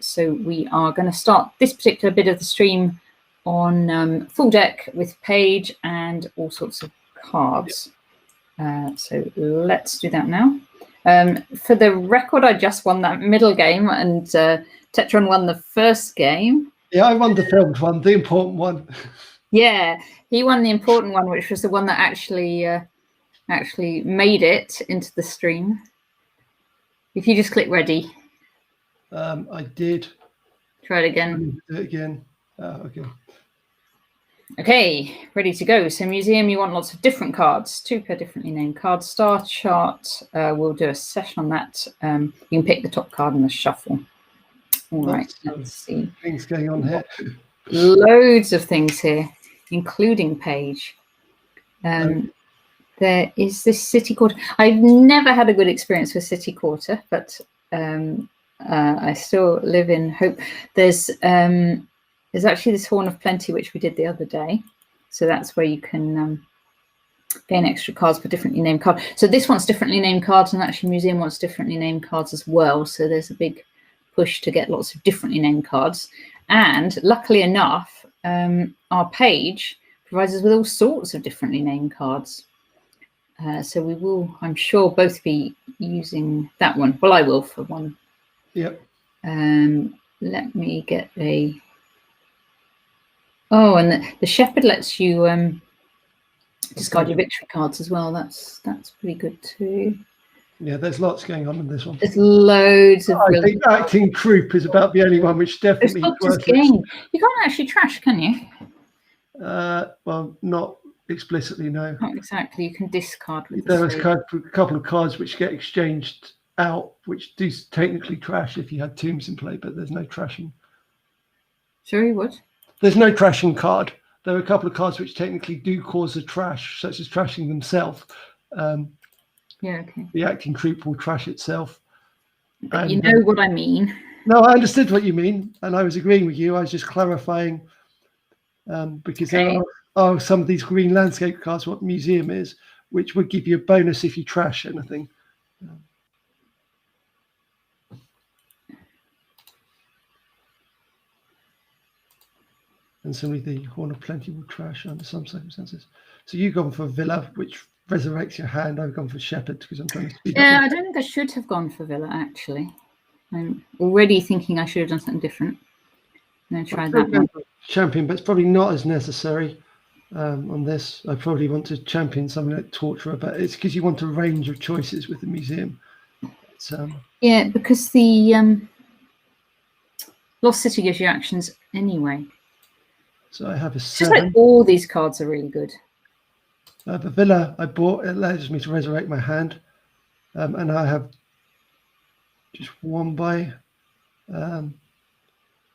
So we are going to start this particular bit of the stream on full deck with page and all sorts of cards. So let's do that now. For the record, I just won that middle game, and Tetron won the first game. Yeah, I won the filmed one, the important one. Yeah, he won the important one, which was the one that actually made it into the stream. If you just click ready. I did. Try it again. Do it again. Okay. Okay, ready to go. So museum, you want lots of different cards, 2 per differently named cards. Star chart, we'll do a session on that. You can pick the top card in the shuffle. All right, let's see. Things going on here. Loads of things here, including page. There is this city quarter. I've never had a good experience with city quarter, but I still live in hope. There's actually this Horn of Plenty, which we did the other day. So that's where you can gain extra cards for differently named cards. So this wants differently named cards, and actually museum wants differently named cards as well. So there's a big push to get lots of differently named cards. And luckily enough, our page provides us with all sorts of differently named cards. So we will, I'm sure, both be using that one. Well, I will for one. Yep. Let me get a... Oh, and the shepherd lets you discard your victory cards as well. That's pretty good too. Yeah, there's lots going on in this one. There's loads of... I think acting croup is about the only one which definitely... You can't actually trash, can you? Well, not explicitly, no. Not exactly. You can discard with there was a couple of cards which get exchanged out, which do technically trash if you had tombs in play, but there's no trashing. Sorry, what? There's no trashing card. There are a couple of cards which technically do cause a trash, such as trashing themselves. Yeah, okay. The acting creep will trash itself. But you know what I mean. No, I understood what you mean, and I was agreeing with you. I was just clarifying because there are some of these green landscape cards, what museum is, which would give you a bonus if you trash anything. And suddenly the Horn of Plenty will trash under some circumstances. So you've gone for Villa, which resurrects your hand. I've gone for Shepherd because I'm trying to speed up. Yeah, I don't think I should have gone for Villa, actually. I'm already thinking I should have done something different. I'm going to try that one. Champion, but it's probably not as necessary on this. I probably want to champion something like Torturer, but it's because you want a range of choices with the museum. Yeah, because the Lost City gives you actions anyway. So I have a 7. Just like all these cards are really good. The Villa I bought, it allows me to resurrect my hand. And I have just 1 buy. But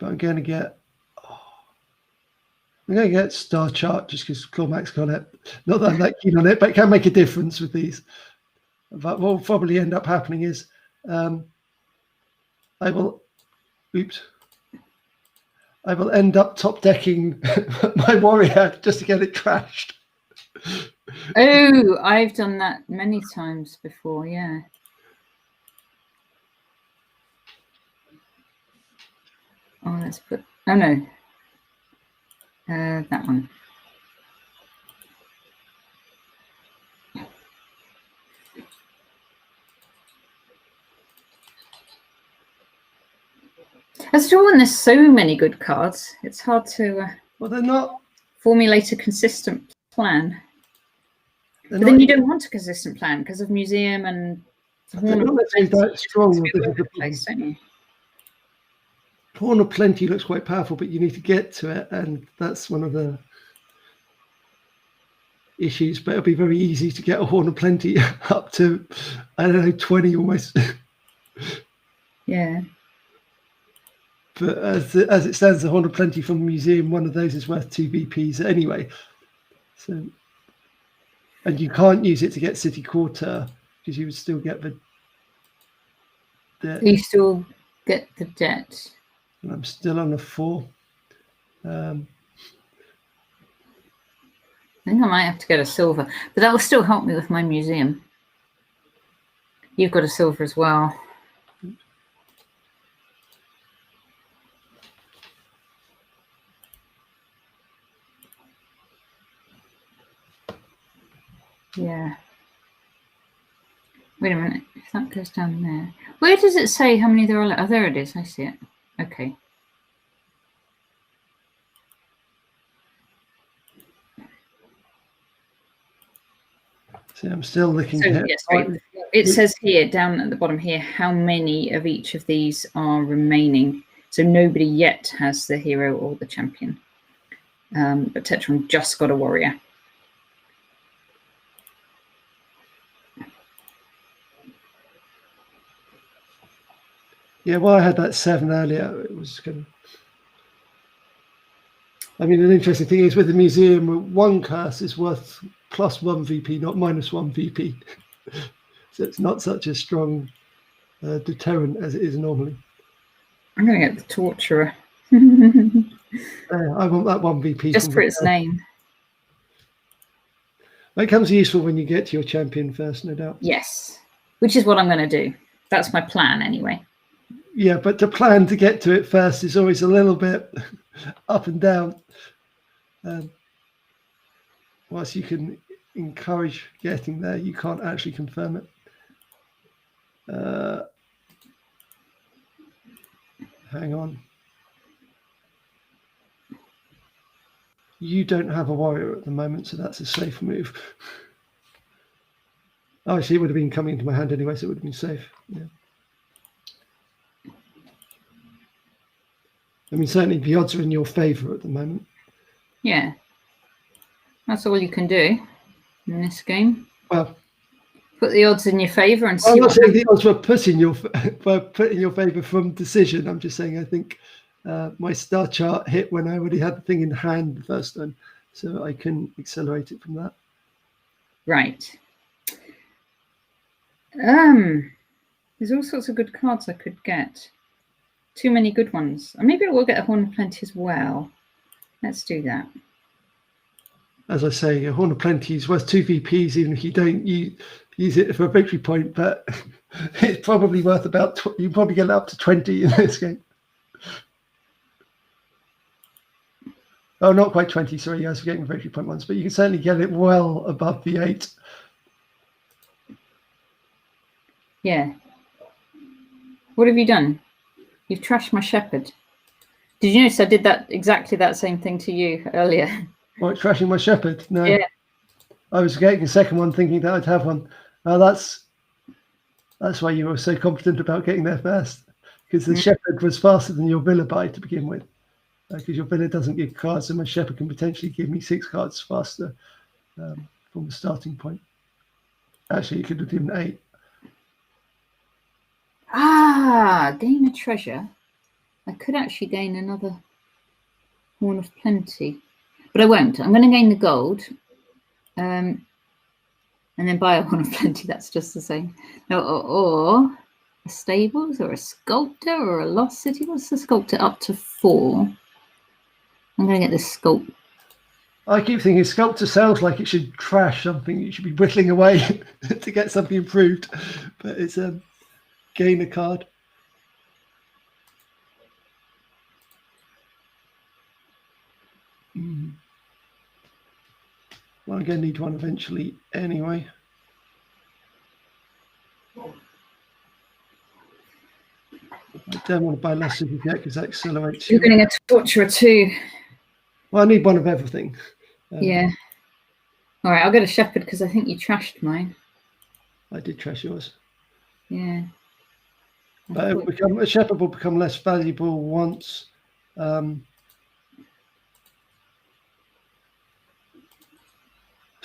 I'm going to get... I'm going to get Star Chart just because Cormac's got it. Not that I'm that keen on it, but it can make a difference with these. But what will probably end up happening is I will end up top decking my warrior just to get it trashed. Oh, I've done that many times before, yeah. Oh, let's put... Oh, no. That one. As a draw, when there's so many good cards, it's hard to well, they're not formulate a consistent plan. But then you don't want a consistent plan because of museum and Horn of Plenty that strong. Place, don't you? Horn of Plenty looks quite powerful, but you need to get to it, and that's one of the issues. But it'll be very easy to get a Horn of Plenty up to, I don't know, 20 almost. Yeah. But as it stands, the Horn of Plenty from the museum, one of those is worth 2 BPs anyway. So, and you can't use it to get City Quarter because you would still get the debt. You still get the debt. And I'm still on a 4. I think I might have to get a silver, but that will still help me with my museum. You've got a silver as well. Yeah. Wait a minute. If that goes down there, where does it say how many there are? Oh, there it is. I see it. Okay. See, I'm still looking. So, yes, it says here, down at the bottom here, how many of each of these are remaining. So nobody yet has the hero or the champion. But Tetron just got a warrior. Yeah, well, I had that 7 earlier. It was kind of. I mean, an interesting thing is with the museum, one curse is worth +1 VP, not -1 VP. So it's not such a strong deterrent as it is normally. I'm going to get the Torturer. I want that 1 VP. Just for its name. That comes useful when you get to your champion first, no doubt. Yes, which is what I'm going to do. That's my plan anyway. Yeah, but to plan to get to it first is always a little bit up and down. Whilst you can encourage getting there, you can't actually confirm it. Hang on. You don't have a warrior at the moment, so that's a safe move. Oh, actually, it would have been coming into my hand anyway, so it would have been safe. Yeah. I mean, certainly the odds are in your favour at the moment. Yeah. That's all you can do in this game. Well, put the odds in your favour and see. I'm not saying the odds were put in your favour from decision. I'm just saying I think my star chart hit when I already had the thing in hand the first time, so I can accelerate it from that. Right. There's all sorts of good cards I could get. Too many good ones. Or maybe I will get a Horn of Plenty as well. Let's do that. As I say, a Horn of Plenty is worth 2 VPs, even if you don't use it for a victory point, but it's probably worth about, you probably get it up to 20 in this game. Oh, not quite 20, sorry, I was getting a victory point once, but you can certainly get it well above the 8. Yeah. What have you done? You've trashed my shepherd. Did you notice I did exactly that same thing to you earlier? What, trashing my shepherd? No. Yeah. I was getting a second one thinking that I'd have one. That's why you were so confident about getting there first, because the shepherd was faster than your villa buy to begin with, because your villa doesn't give cards, and my shepherd can potentially give me 6 cards faster from the starting point. Actually, you could have given 8. Gain a treasure. I could actually gain another Horn of Plenty, but I won't. I'm going to gain the gold, and then buy a Horn of Plenty. That's just the same. No, or a stables, or a sculptor, or a lost city. What's the sculptor up to 4? I'm going to get this sculpt. I keep thinking sculptor sounds like it should trash something. You should be whittling away to get something improved, but it's gain a card. Well, I'm going to need one eventually anyway. I don't want to buy less of it yet because that accelerates. You're getting a Torturer too. Well, I need one of everything. Yeah. All right, I'll get a shepherd because I think you trashed mine. I did trash yours. Yeah. A shepherd will become less valuable once.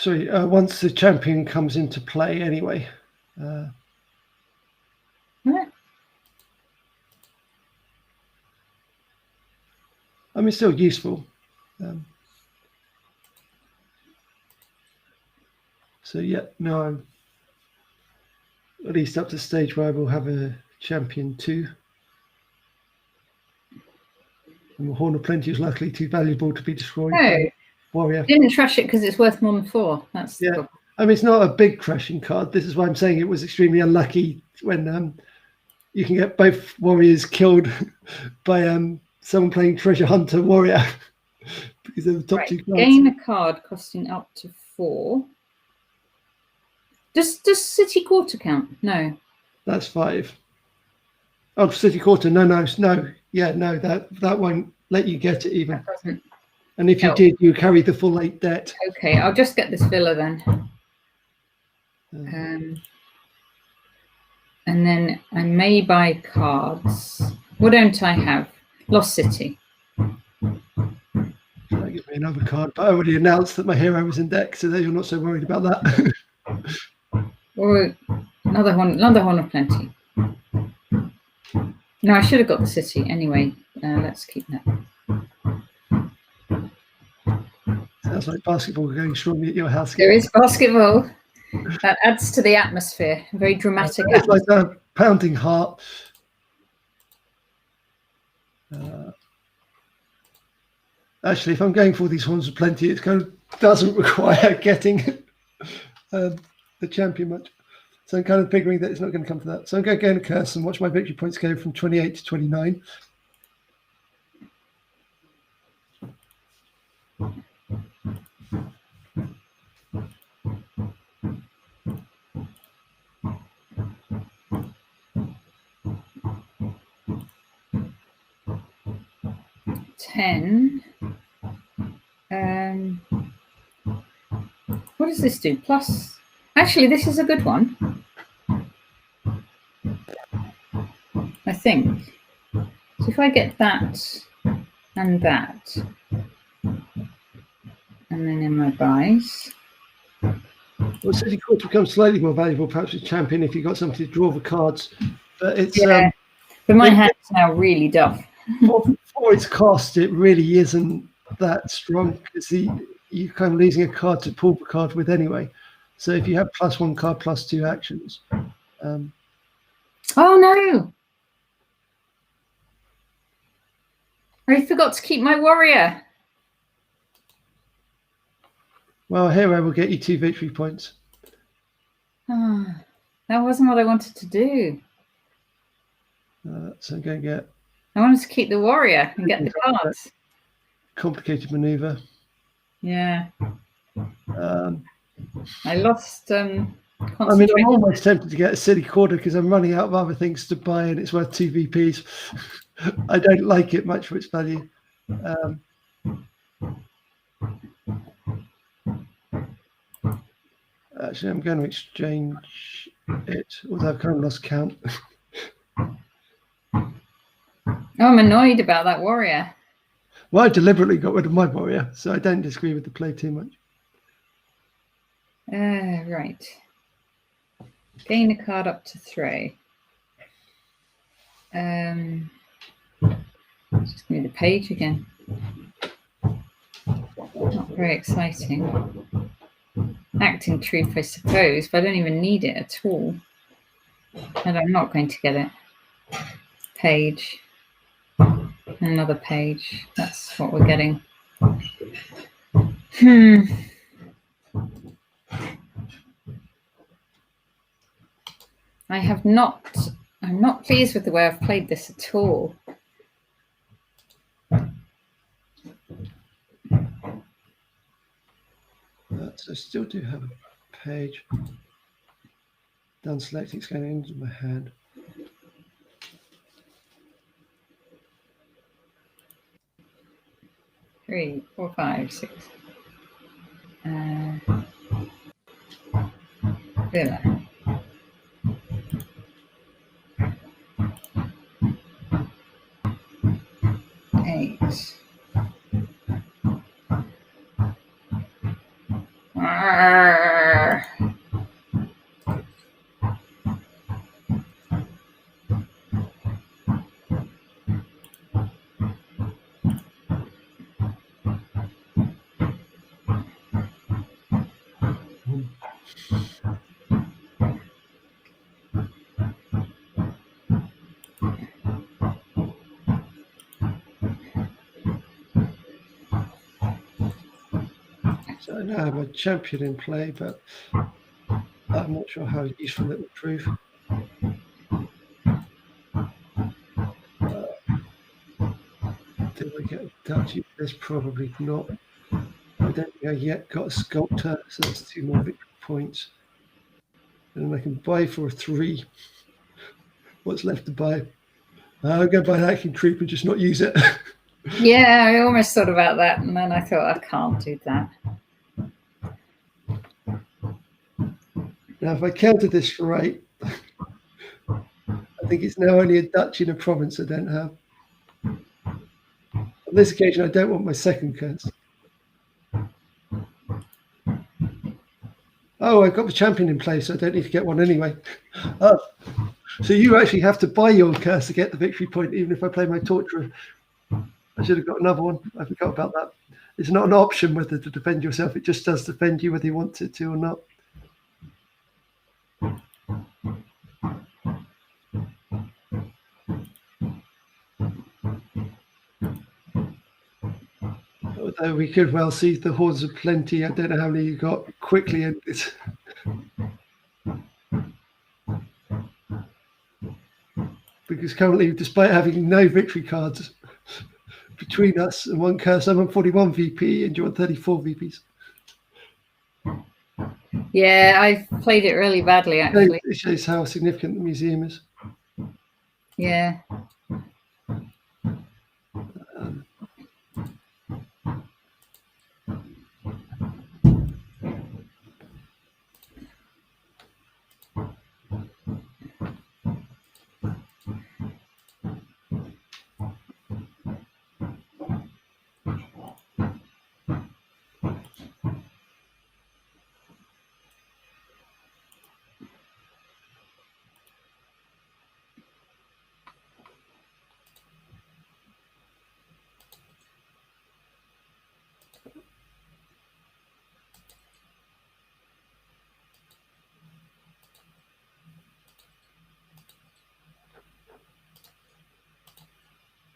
Once the champion comes into play, anyway. What? I mean, still useful. So yeah, no, I'm at least up to the stage where I will have a champion 2. And the Horn of Plenty is luckily too valuable to be destroyed. No. Warrior. You didn't trash it because it's worth more than 4. That's yeah. I mean, it's not a big crashing card. This is why I'm saying it was extremely unlucky when you can get both warriors killed by someone playing Treasure Hunter Warrior because they're the top 2 cards. Gain a card costing up to 4. Does City Quarter count? No. That's 5. Oh, City Quarter. No. Yeah, no, that won't let you get it even. That doesn't. And if you did, you carry the full 8 debt. Okay, I'll just get this villa then. And then I may buy cards. What don't I have? Lost City. That gives me another card, but I already announced that my hero was in deck, so you're not so worried about that. Or another horn of plenty. No, I should have got the city anyway. Let's keep that. Sounds like basketball going strongly at your house. There is basketball. That adds to the atmosphere. Very dramatic. It's like a pounding heart. Actually, if I'm going for these horns of plenty, it kind of doesn't require getting the champion much. So I'm kind of figuring that it's not going to come to that. So I'm going to gain a curse and watch my victory points go from 28 to 29. What does this do? Plus, actually, this is a good one. I think. So if I get that and that, and then in my buys. Well, City Quarter becomes slightly more valuable, perhaps with champion, if you've got something to draw the cards. But it's but my hand's now really duff. For its cost, it really isn't that strong because you're kind of losing a card to pull the card with anyway. So if you have +1 card, +2 actions. Oh no! I forgot to keep my warrior. Well, hero will get you 2 victory points. Oh, that wasn't what I wanted to do. So I'm going to get... I wanted to keep the warrior and get the cards. Complicated maneuver. Yeah. I lost. I mean, I'm almost tempted to get a City Quarter because I'm running out of other things to buy and it's worth 2 VPs. I don't like it much for its value. Actually, I'm going to exchange it, although I've kind of lost count. I'm annoyed about that warrior. Well, I deliberately got rid of my warrior, so I don't disagree with the play too much. Right. Gain a card up to 3. Just give me the page again. Not very exciting. Acting truth, I suppose, but I don't even need it at all. And I'm not going to get it. Page. Another page. That's what we're getting. I'm not pleased with the way I've played this at all. So I still do have a page. Done selecting, it's going into my hand. Three, 4, 5, 6. Villa. Eight. So I now have a champion in play, but I'm not sure how useful it will prove. Did I get a duchy? There's probably not. I don't think I yet got a sculptor, so that's 2 more victory points. And I can buy for a 3. What's left to buy? I'll go buy that King Creep and just not use it. Yeah, I almost thought about that, and then I thought I can't do that. Now, if I counted this right, I think it's now only a duchy in a province I don't have. On this occasion, I don't want my second curse. Oh, I've got the champion in place, so I don't need to get one anyway. Oh, so you actually have to buy your curse to get the victory point, even if I play my torturer. I should have got another one. I forgot about that. It's not an option whether to defend yourself. It just does defend you whether you want it to or not. Although we could well see the hordes of plenty. I don't know how many you got quickly in this. Because currently, despite having no victory cards between us and one curse, I'm on 41 VP and you're on 34 VPs. Yeah, I've played it really badly, actually. It shows how significant the museum is. Yeah.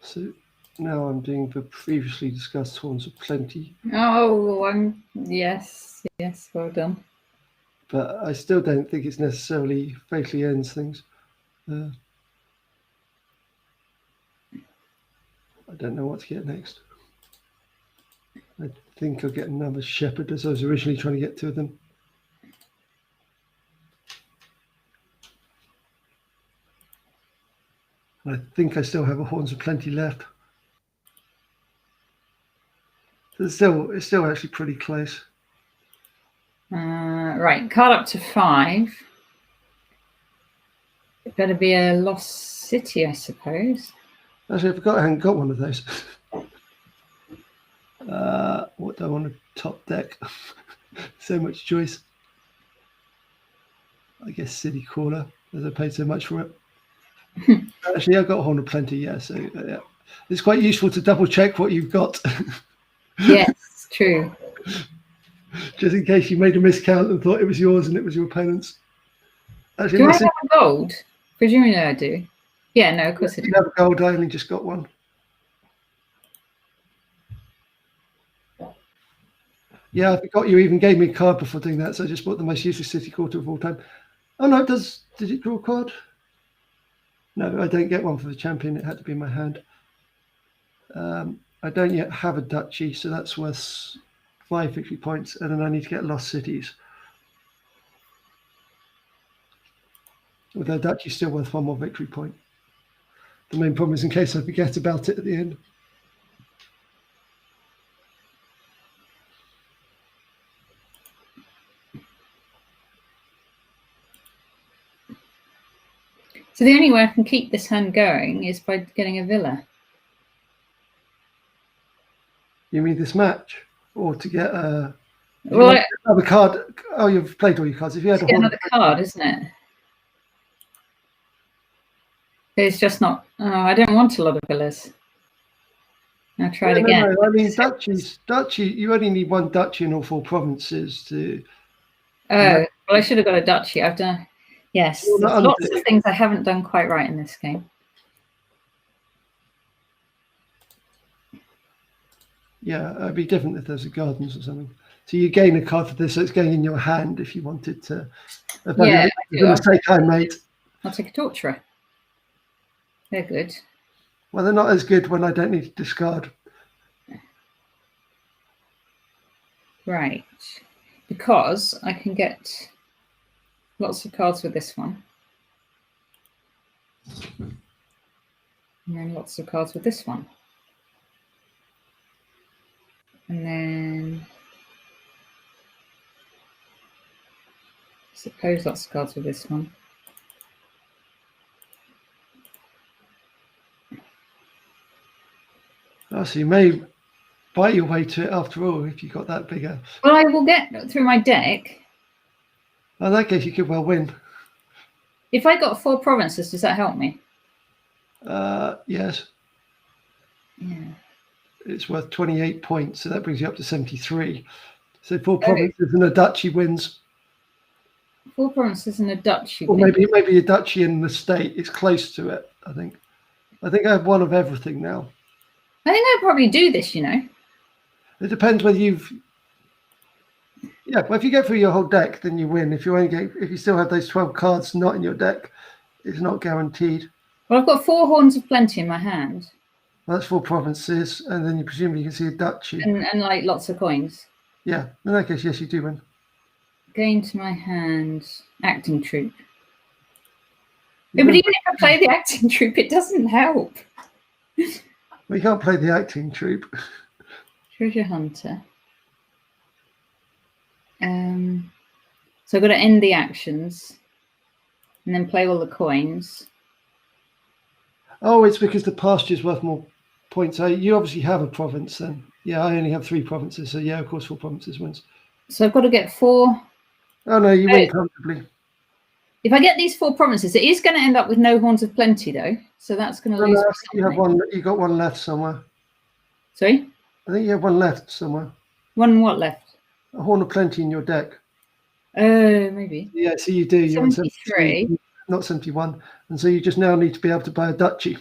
So now I'm doing the previously discussed Horns of Plenty. Oh, yes, well done. But I still don't think it's necessarily fatally ends things. I don't know what to get next. I think I'll get another Shepherd, as I was originally trying to get 2 of them. And I think I still have a Horns of Plenty left. So it's still actually pretty close. Right, card up to 5. It better be a lost city, I suppose. Actually, I forgot I hadn't got one of those. What do I want to top deck? So much choice. I guess City Caller, as I paid so much for it. Actually, I've got a Horn of Plenty, yeah. So yeah. It's quite useful to double check what you've got. Yes, true. Just in case you made a miscount and thought it was yours and it was your opponent's. Actually, do I have a gold? Presumably I do. Yeah, no, of course I do. You have a gold, I only just got one. Yeah, I forgot you even gave me a card before doing that, so I just bought the most useless City Quarter of all time. Oh no, did it draw a card? No, I don't get one for the champion. It had to be in my hand. I don't yet have a duchy, so that's worth 5 victory points, and then I need to get lost cities. Although duchy is still worth 1 more victory point. The main problem is in case I forget about it at the end. So the only way I can keep this hand going is by getting a villa. You mean this match? Or to get a... Well, another card? Oh, you've played all your cards. If you had a another card, isn't it? It's just not... Oh, I don't want a lot of villas. I'll try it again. No. I mean, duchy, you only need 1 duchy in all 4 provinces to... Oh, well, I should have got a duchy. I've done... Yes, there's lots of things I haven't done quite right in this game. Yeah, it'd be different if there's a gardens or something. So you gain a card for this, so it's going in your hand if you wanted to. Yeah, mate. I'll take a torturer. They're good. Well, they're not as good when I don't need to discard. Right, because I can get Lots of cards with this one. And then lots of cards with this one. And then I suppose lots of cards with this one. Oh, so you may buy your way to it after all if you got that bigger. Well, I will get through my deck. In that case, you could well win. If I got 4 provinces, does that help me? Yes. Yeah. It's worth 28 points, so that brings you up to 73. So 4 provinces and a duchy wins. 4 provinces and a duchy. Or maybe a duchy in the state. It's close to it, I think. I think I have one of everything now. I think I'd probably do this, you know. It depends whether you've... Yeah, well, if you get through your whole deck, then you win. If you still have those 12 cards not in your deck, it's not guaranteed. Well, I've got 4 horns of plenty in my hand. Well, that's 4 provinces, and then you presumably can see a duchy. And like lots of coins. Yeah, in that case, yes, you do win. Gain to my hand, acting troupe. Yeah, but even if I play the acting troupe, it doesn't help. We can't play the acting troupe. Treasure hunter. So I've got to end the actions and then play all the coins. Oh, it's because the pasture's worth more points. You obviously have a province then. Yeah, I only have 3 provinces, so yeah, of course 4 provinces wins. So I've got to get 4. Oh no, you win comfortably. If I get these 4 provinces, it is going to end up with no horns of plenty though. So that's going to lose. No, you have one. You got one left somewhere. Sorry? I think you have one left somewhere. One what left? A horn of plenty in your deck. Oh, maybe. Yeah, so you do. You're on 73. Not 71. And so you just now need to be able to buy a duchy.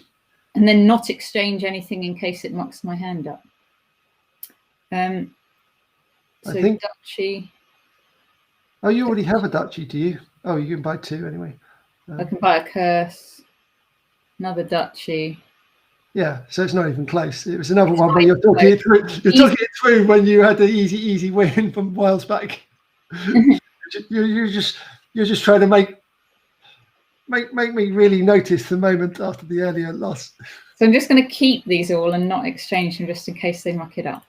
And then not exchange anything in case it mucks my hand up. So I think duchy. Oh, you already have a duchy, do you? Oh, you can buy 2 anyway. I can buy a curse, another duchy. Yeah, so it's not even close. It was another one where you're talking it through. You're talking it through when you had the easy win from whiles back. you're just trying to make me really notice the moment after the earlier loss. So I'm just going to keep these all and not exchange them just in case they muck it up.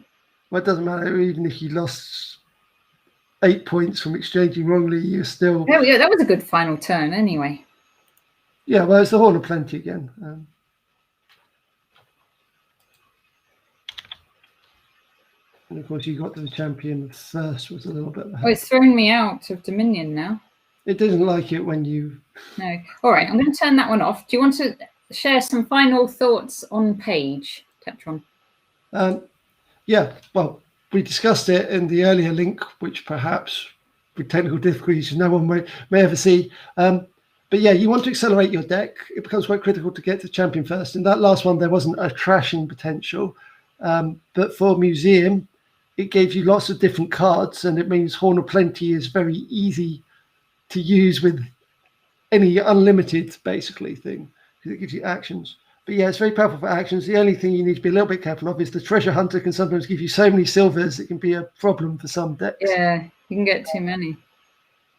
Well, it doesn't matter. Even if you lost 8 points from exchanging wrongly, you're still... Oh, yeah, that was a good final turn anyway. Yeah, well, it's the Horn of Plenty again. And of course, you got to the champion first, was a little bit... Oh, it's thrown me out of Dominion now. It doesn't like it when you... No. All right, I'm going to turn that one off. Do you want to share some final thoughts on Page, Tetron? Yeah, well, we discussed it in the earlier link, which perhaps with technical difficulties no one may ever see. But yeah, you want to accelerate your deck. It becomes quite critical to get to champion first. In that last one, there wasn't a crashing potential. But for Museum, it gave you lots of different cards, and it means Horn of Plenty is very easy to use with any unlimited, basically, thing, because it gives you actions. But yeah, it's very powerful for actions. The only thing you need to be a little bit careful of is the Treasure Hunter can sometimes give you so many silvers, it can be a problem for some decks. Yeah, you can get too many.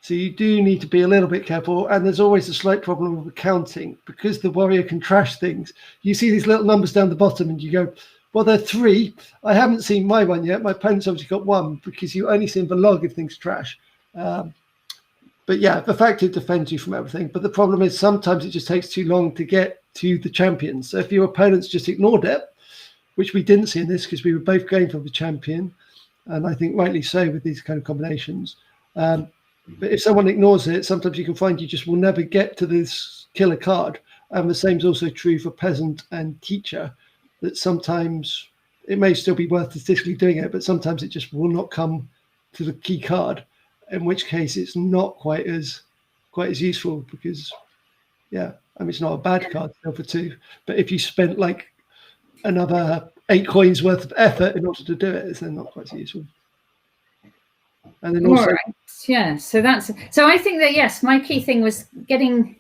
So you do need to be a little bit careful. And there's always a slight problem with counting, because the warrior can trash things. You see these little numbers down the bottom and you go, well, they're 3. I haven't seen my one yet. My opponent's obviously got 1, because you only see in the log if things trash. But yeah, the fact it defends you from everything. But the problem is sometimes it just takes too long to get to the champion. So if your opponents just ignored it, which we didn't see in this because we were both going for the champion, and I think rightly so with these kind of combinations. But if someone ignores it, sometimes you can find you just will never get to this killer card. And the same is also true for peasant and teacher, that sometimes it may still be worth statistically doing it, but sometimes it just will not come to the key card, in which case it's not quite as useful, because yeah, I mean, it's not a bad card still for 2, but if you spent like another 8 coins worth of effort in order to do it, it's then not quite so useful. And then also, right. Yeah, so I think that yes, my key thing was getting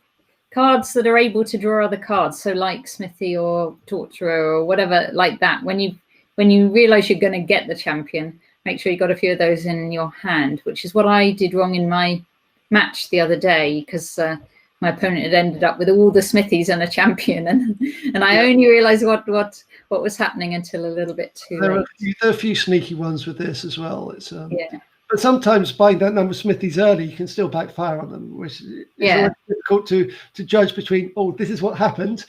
cards that are able to draw other cards. So like Smithy or Torturer or whatever like that. When you realize you're going to get the champion, make sure you got a few of those in your hand, which is what I did wrong in my match the other day because my opponent had ended up with all the smithies and a champion, and I only realised what was happening until a little bit too late. There are a few sneaky ones with this as well. It's Yeah. But sometimes buying that number of smithies early can still backfire on them, which is always difficult to judge between, oh, this is what happened,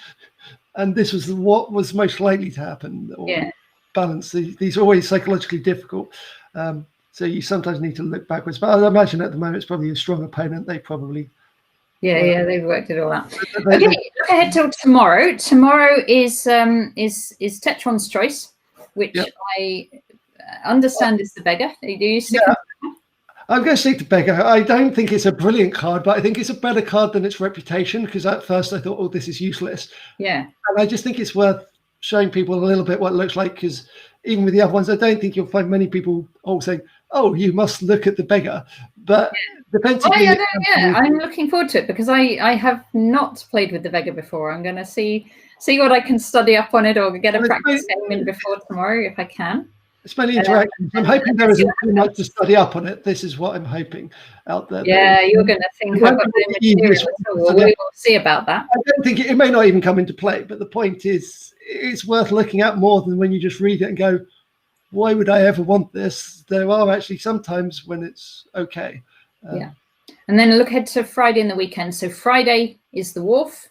and this was what was most likely to happen, or balance. These are always psychologically difficult. So you sometimes need to look backwards. But I imagine at the moment it's probably a strong opponent. They probably they've worked it all out. Okay, look ahead till tomorrow. Tomorrow is Tetron's Choice, which I understand is the beggar. Do you stick with that? I'm going to stick to beggar. I don't think it's a brilliant card, but I think it's a better card than its reputation, because at first I thought, oh, this is useless. Yeah. And I just think it's worth showing people a little bit what it looks like, because even with the other ones, I don't think you'll find many people all saying, oh, you must look at the beggar. But defensively, I'm looking forward to it, because I have not played with the beggar before. I'm going to see what I can study up on it, or get a practice game in before tomorrow if I can. It's many interactions. I'm hoping there isn't too much to study up on it. This is what I'm hoping out there. Yeah, you're going to think I've got no material at all. We will see about that. I don't think it may not even come into play, but the point is, it's worth looking at more than when you just read it and go, why would I ever want this? There are actually sometimes when it's okay. And then look ahead to Friday and the weekend. So Friday is the Wharf.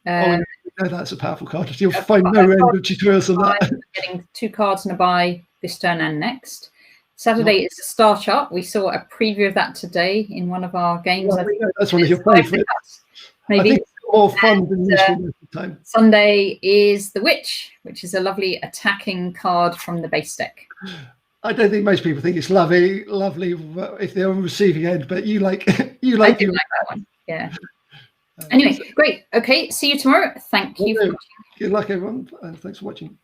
That's a powerful card. You'll find no end of tutorials on that. Getting 2 cards and a buy this turn and next. Saturday is the Star Chart. We saw a preview of that today in one of our games. That's one of your favorites. Maybe. I think it's more fun than useful most of the time. Sunday is the Witch, which is a lovely attacking card from the base deck. I don't think most people think it's lovely if they're on the receiving end, but you like I do like that one. Yeah. Anyway, great. Okay, see you tomorrow. Thank you for watching. Good luck, everyone, and thanks for watching.